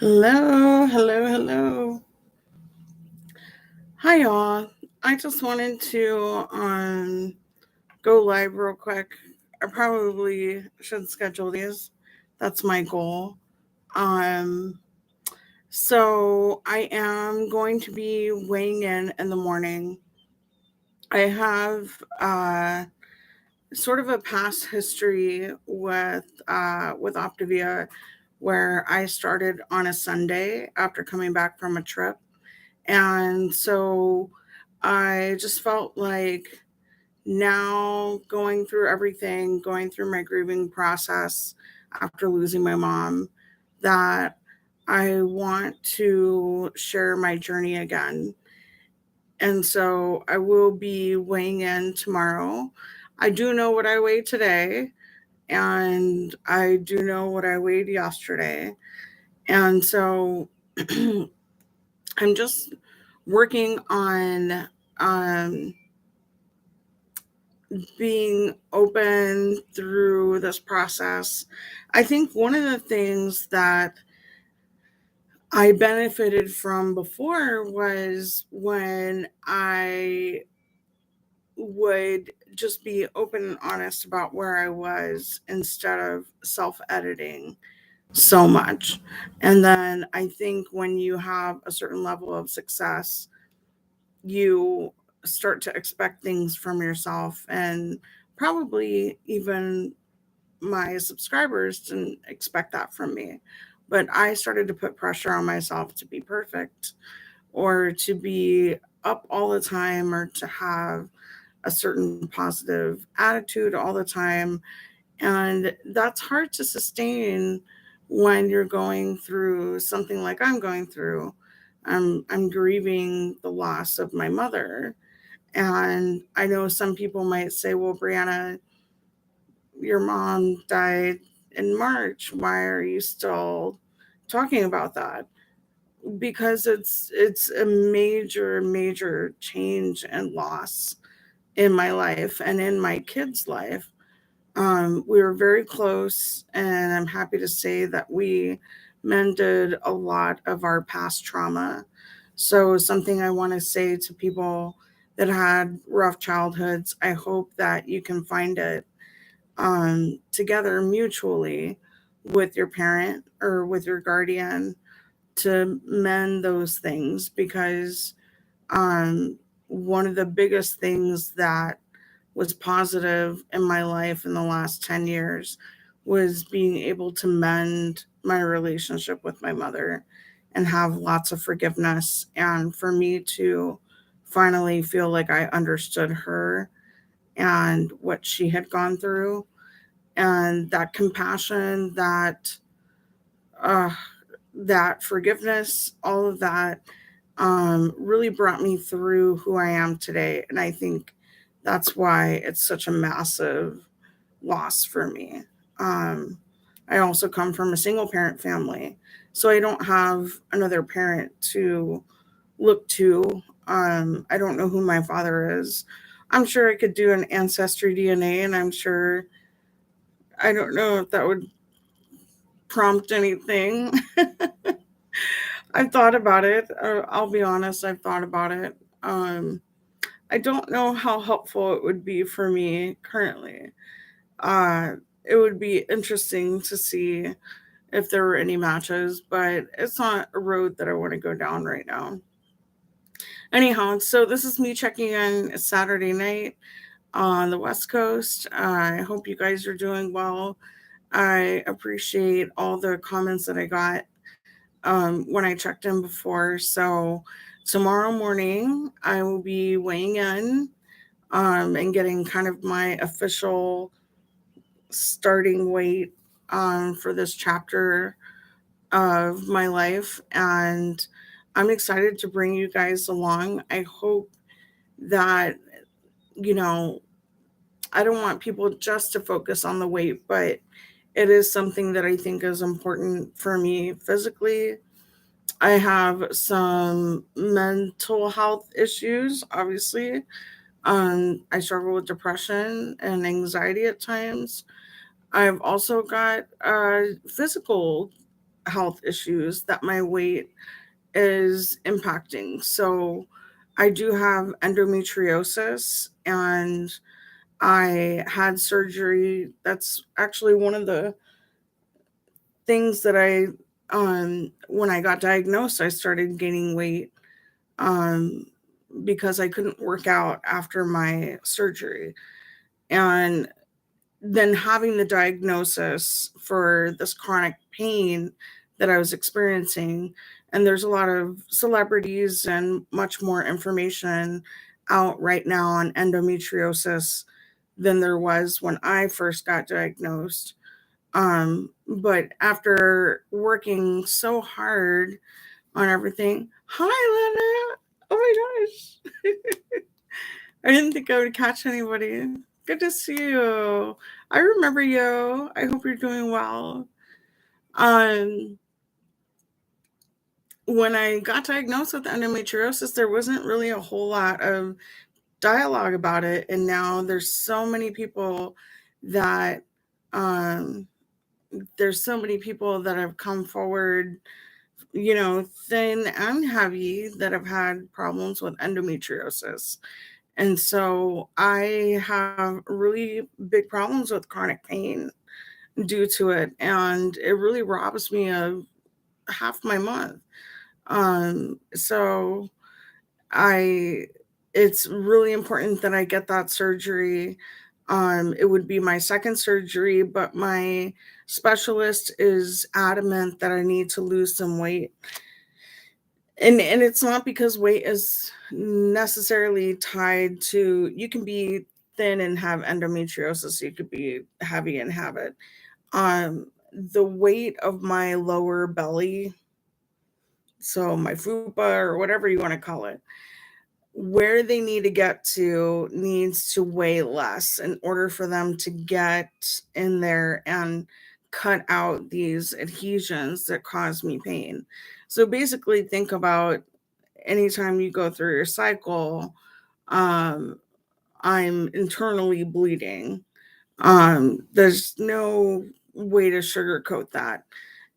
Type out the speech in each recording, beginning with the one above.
Hello, hello, hello. Hi, y'all. I just wanted to go live real quick. I probably should schedule these. That's my goal. Um, so I am going to be weighing in the morning. I have sort of a past history with Optavia, where I started on a Sunday after coming back from a trip. And so I just felt like now going through everything, going through my grieving process after losing my mom, that I want to share my journey again. And so I will be weighing in tomorrow. I do know what I weighed today, and I do know what I weighed yesterday. And so I'm just working on um, being open through this process. I think one of the things that I benefited from before was when I would just be open and honest about where I was instead of self editing so much. And then I think when you have a certain level of success, you start to expect things from yourself, and probably even my subscribers didn't expect that from me, but I started to put pressure on myself to be perfect, or to be up all the time, or to have a certain positive attitude all the time. And that's hard to sustain when you're going through something like I'm going through. I'm grieving the loss of my mother. And I know some people might say, well, Brianna, your mom died in March. Why are you still talking about that? Because it's a major change and loss in my life and in my kids' life. We were very close, and I'm happy to say that we mended a lot of our past trauma. So, something I want to say to people that had rough childhoods, I hope that you can find it together mutually with your parent or with your guardian to mend those things, because um, one of the biggest things that was positive in my life in the last 10 years was being able to mend my relationship with my mother and have lots of forgiveness, and for me to finally feel like I understood her and what she had gone through, and that compassion, uh, that forgiveness, all of that really brought me through who I am today. And I think that's why it's such a massive loss for me. Um, I also come from a single parent family, so I don't have another parent to look to. I don't know who my father is. I'm sure I could do an ancestry DNA, and I'm sure, I don't know if that would prompt anything. I've thought about it. I'll be honest, I've thought about it. Um, I don't know how helpful it would be for me currently. Uh, it would be interesting to see if there were any matches, but it's not a road that I want to go down right now. Anyhow, so this is me checking in. It's Saturday night on the West Coast. I hope you guys are doing well. I appreciate all the comments that I got when I checked in before. So tomorrow morning, I will be weighing in and getting kind of my official starting weight for this chapter of my life. And I'm excited to bring you guys along. I hope that, you know, I don't want people just to focus on the weight, but it is something that I think is important for me physically. I have some mental health issues, obviously. I struggle with depression and anxiety at times. I've also got physical health issues that my weight is impacting. So I do have endometriosis, and I had surgery. That's actually one of the things that when I got diagnosed, I started gaining weight um, because I couldn't work out after my surgery. And then having the diagnosis for this chronic pain that I was experiencing, and there's a lot of celebrities and much more information out right now on endometriosis than there was when I first got diagnosed. But after working so hard on everything, hi Lena. Oh my gosh. I didn't think I would catch anybody. Good to see you. I remember you. I hope you're doing well. Um, when I got diagnosed with endometriosis, there wasn't really a whole lot of dialogue about it, and now there's so many people that um, have come forward, thin and heavy, that have had problems with endometriosis. And so I have really big problems with chronic pain due to it. And it really robs me of half my month. So I, it's really important that I get that surgery. It would be my second surgery, but my specialist is adamant that I need to lose some weight. And it's not because weight is necessarily tied to, you can be thin and have endometriosis, you could be heavy and have it. The weight of my lower belly, so my fupa or whatever you want to call it, where they need to get to needs to weigh less in order for them to get in there and cut out these adhesions that cause me pain. So basically, think about anytime you go through your cycle, um, I'm internally bleeding. There's no way to sugarcoat that.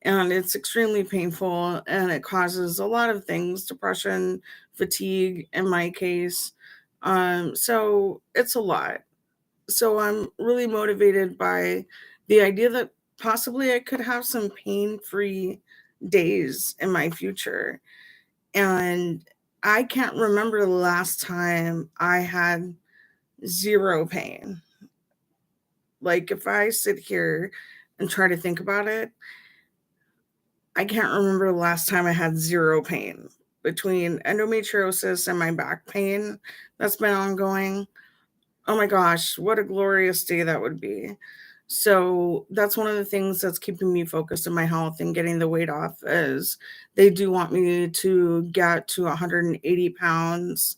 And it's extremely painful, and it causes a lot of things, depression, fatigue in my case. So it's a lot. So I'm really motivated by the idea that possibly I could have some pain free days in my future. And I can't remember the last time I had zero pain. Like, if I sit here and try to think about it, I can't remember the last time I had zero pain between endometriosis and my back pain that's been ongoing. Oh my gosh, what a glorious day that would be. So that's one of the things that's keeping me focused in my health and getting the weight off is they do want me to get to 180 pounds.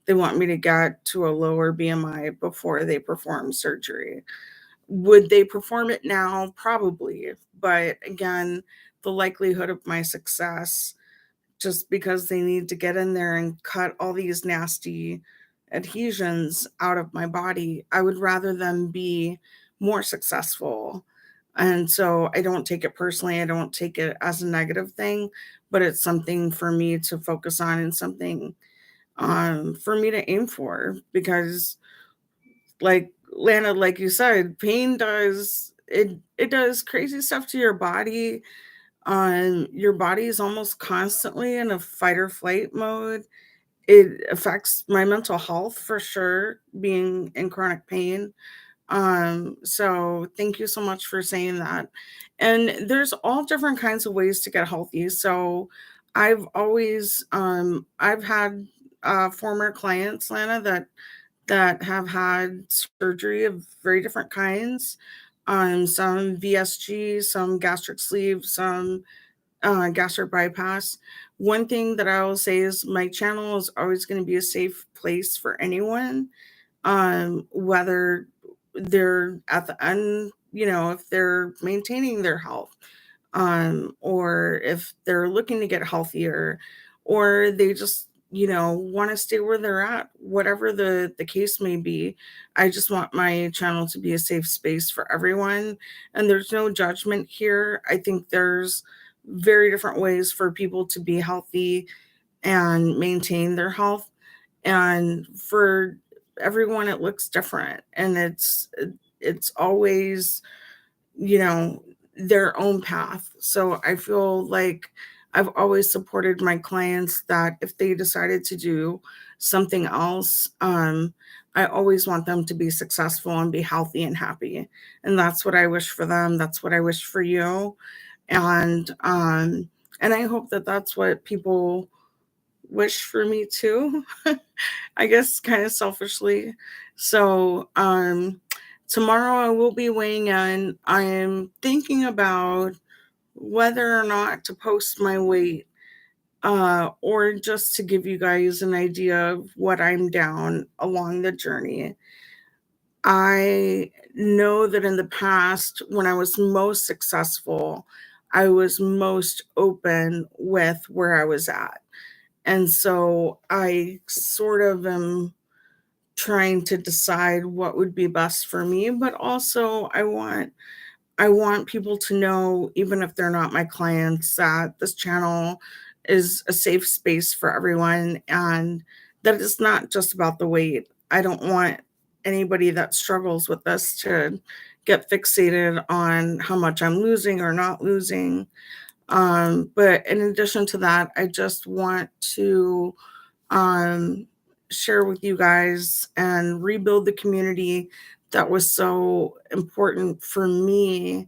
They want me to get to a lower BMI before they perform surgery. Would they perform it now? Probably. But again, the likelihood of my success, just because they need to get in there and cut all these nasty adhesions out of my body, I would rather them be more successful. And so I don't take it personally. I don't take it as a negative thing, but it's something for me to focus on and something for me to aim for, because like Lana, like you said, pain does it does crazy stuff to your body. Your body is almost constantly in a fight or flight mode. It affects my mental health for sure, being in chronic pain. So thank you so much for saying that. And there's all different kinds of ways to get healthy. So I've had former clients, Lana, that have had surgery of very different kinds. Some VSG, some gastric sleeve, some gastric bypass. One thing that I will say is my channel is always going to be a safe place for anyone, whether they're at the end, if they're maintaining their health, or if they're looking to get healthier, or they just, want to stay where they're at, whatever the case may be. I just want my channel to be a safe space for everyone. And there's no judgment here. I think there's very different ways for people to be healthy and maintain their health. And for everyone, it looks different. And it's always, you know, their own path. So I feel like I've always supported my clients that if they decided to do something else, I always want them to be successful and be healthy and happy. And that's what I wish for them. That's what I wish for you. And I hope that that's what people wish for me too. I guess kind of selfishly. So tomorrow I will be weighing in. I am thinking about whether or not to post my weight, or just to give you guys an idea of what I'm down along the journey. I know that in the past, when I was most successful, I was most open with where I was at. And so I sort of am trying to decide what would be best for me, but also I want people to know, even if they're not my clients, that this channel is a safe space for everyone and that it's not just about the weight. I don't want anybody that struggles with this to get fixated on how much I'm losing or not losing. But in addition to that, I just want to um, share with you guys and rebuild the community that was so important for me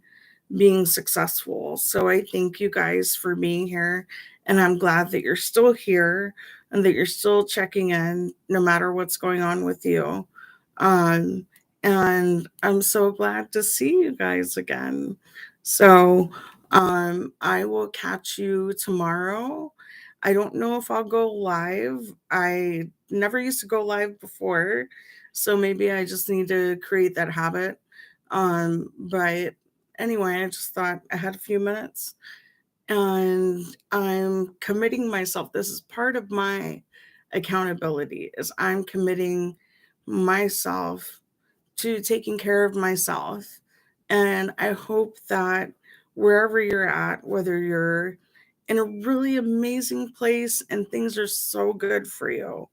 being successful. So I thank you guys for being here. And I'm glad that you're still here and that you're still checking in no matter what's going on with you. Um, and I'm so glad to see you guys again. So I will catch you tomorrow. I don't know if I'll go live. I never used to go live before. So maybe I just need to create that habit. But anyway, I just thought I had a few minutes and I'm committing myself. This is part of my accountability is I'm committing myself to taking care of myself. And I hope that wherever you're at, whether you're in a really amazing place and things are so good for you,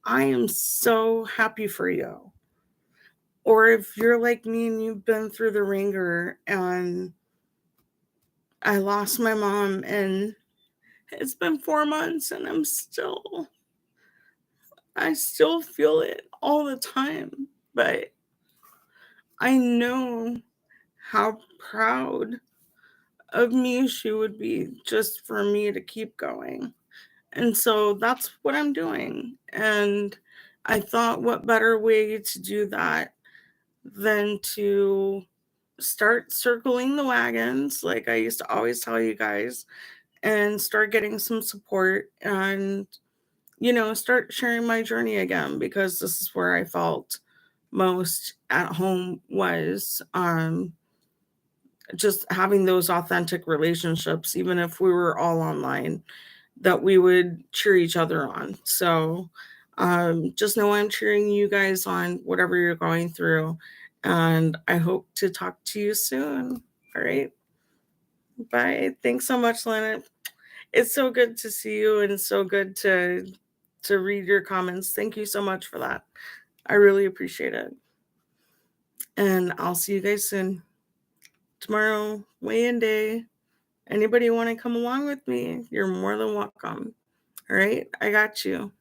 I am so happy for you. Or if you're like me and you've been through the ringer and I lost my mom and it's been 4 months and I still feel it all the time. But I know how proud of me she would be just for me to keep going. And so that's what I'm doing. And I thought, what better way to do that than to start circling the wagons, like I used to always tell you guys, and start getting some support and, start sharing my journey again because this is where I felt most at home was just having those authentic relationships, even if we were all online, that we would cheer each other on. So just know I'm cheering you guys on, whatever you're going through. And I hope to talk to you soon. All right. Bye. Thanks so much, Leonard. It's so good to see you and so good to read your comments. Thank you so much for that. I really appreciate it. And I'll see you guys soon. Tomorrow, weigh-in day. Anybody want to come along with me? You're more than welcome. All right, I got you.